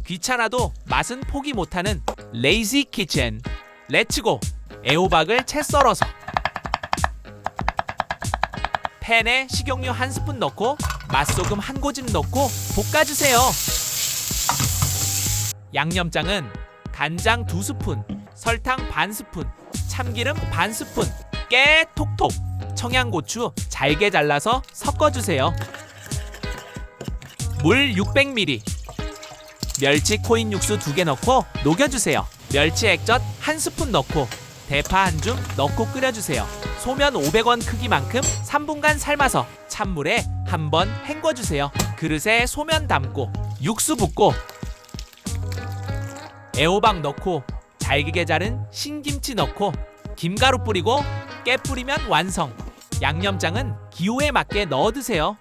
귀찮아도 맛은 포기 못하는 레이지 키친. 렛츠고! 애호박을 채 썰어서 팬에 식용유 1스푼 넣고 맛소금 1꼬집 넣고 볶아주세요. 양념장은 간장 2스푼, 설탕 반스푼, 참기름 반스푼, 깨 톡톡, 청양고추 잘게 잘라서 섞어주세요. 물 600ml, 멸치 코인 육수 2개 넣고 녹여주세요. 멸치 액젓 1스푼 넣고 대파 1줌 넣고 끓여주세요. 소면 500원 크기만큼 3분간 삶아서 찬물에 한번 헹궈주세요. 그릇에 소면 담고 육수 붓고 애호박 넣고 잘게 자른 신김치 넣고 김가루 뿌리고 깨 뿌리면 완성. 양념장은 기호에 맞게 넣어 드세요.